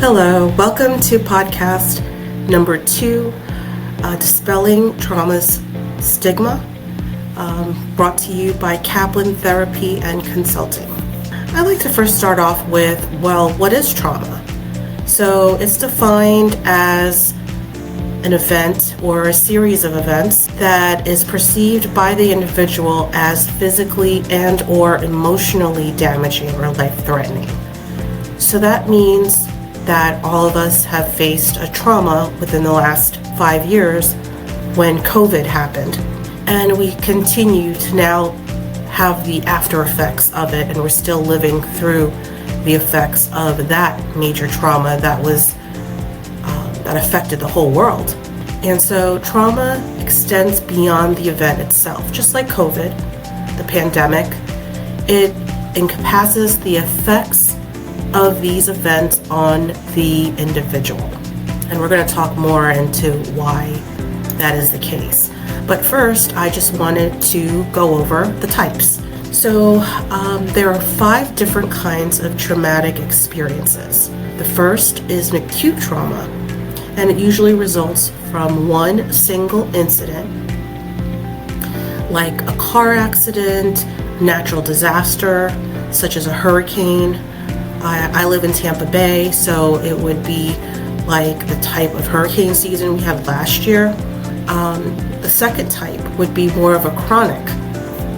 Hello, welcome to podcast number 2, Dispelling Trauma's Stigma, brought to you by Kaplan Therapy and Consulting. I'd like to first start off with, what is trauma? So it's defined as an event or a series of events that is perceived by the individual as physically and or emotionally damaging or life-threatening. So that means that all of us have faced a trauma within the last 5 years when COVID happened. And we continue to now have the after effects of it, and we're still living through the effects of that major trauma that was that affected the whole world. And so trauma extends beyond the event itself. Just like COVID, the pandemic, it encompasses the effects of these events on the individual. And we're going to talk more into why that is the case. But first, I just wanted to go over the types. So there are 5 different kinds of traumatic experiences. The first is an acute trauma, and it usually results from one single incident, like a car accident, natural disaster, such as a hurricane. I live in Tampa Bay, so it would be like the type of hurricane season we had last year. The second type would be more of a chronic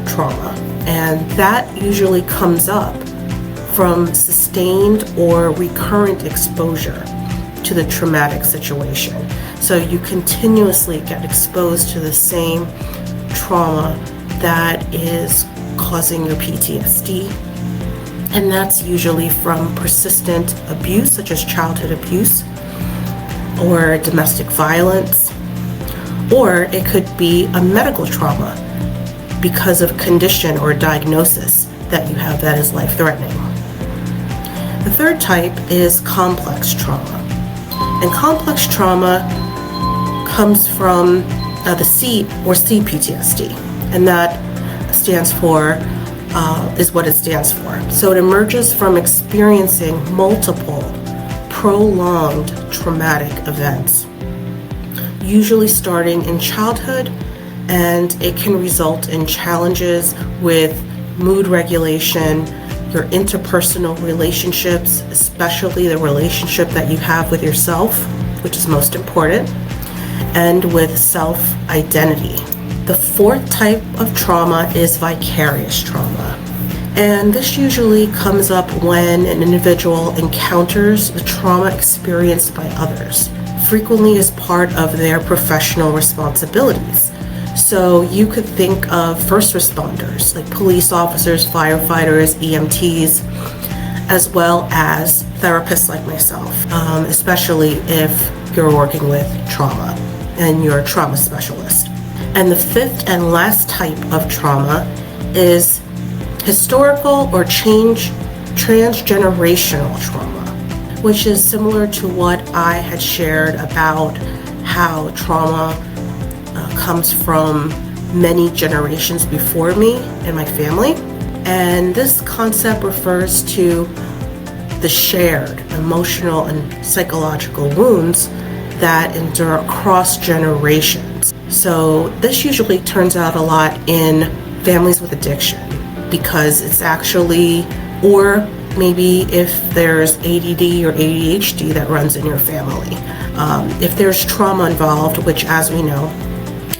trauma, and that usually comes up from sustained or recurrent exposure to the traumatic situation. So you continuously get exposed to the same trauma that is causing your PTSD. And that's usually from persistent abuse, such as childhood abuse or domestic violence, or it could be a medical trauma because of a condition or diagnosis that you have that is life-threatening. The third type is complex trauma. And complex trauma comes from the C or CPTSD, and that stands for is what it stands for. So it emerges from experiencing multiple prolonged traumatic events, usually starting in childhood, and it can result in challenges with mood regulation, your interpersonal relationships, especially the relationship that you have with yourself, which is most important, and with self-identity. The fourth type of trauma is vicarious trauma. And this usually comes up when an individual encounters the trauma experienced by others, frequently as part of their professional responsibilities. So you could think of first responders, like police officers, firefighters, EMTs, as well as therapists like myself, especially if you're working with trauma and you're a trauma specialist. And the fifth and last type of trauma is historical or transgenerational trauma, which is similar to what I had shared about how trauma comes from many generations before me and my family. And this concept refers to the shared emotional and psychological wounds that endure across generations. So this usually turns out a lot in families with addiction, because it's actually, or maybe if there's ADD or ADHD that runs in your family. If there's trauma involved, which, as we know,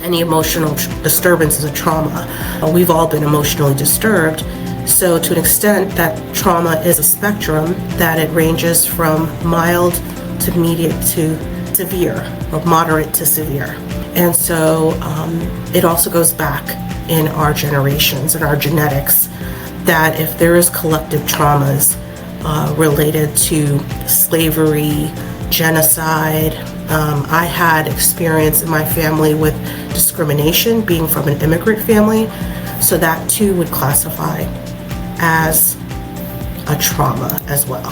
any emotional disturbance is a trauma. We've all been emotionally disturbed. So to an extent, that trauma is a spectrum, that it ranges from mild to medium to severe, or moderate to severe. And so it also goes back in our generations and our genetics, that if there is collective traumas related to slavery, genocide, I had experience in my family with discrimination, being from an immigrant family, so that too would classify as a trauma as well.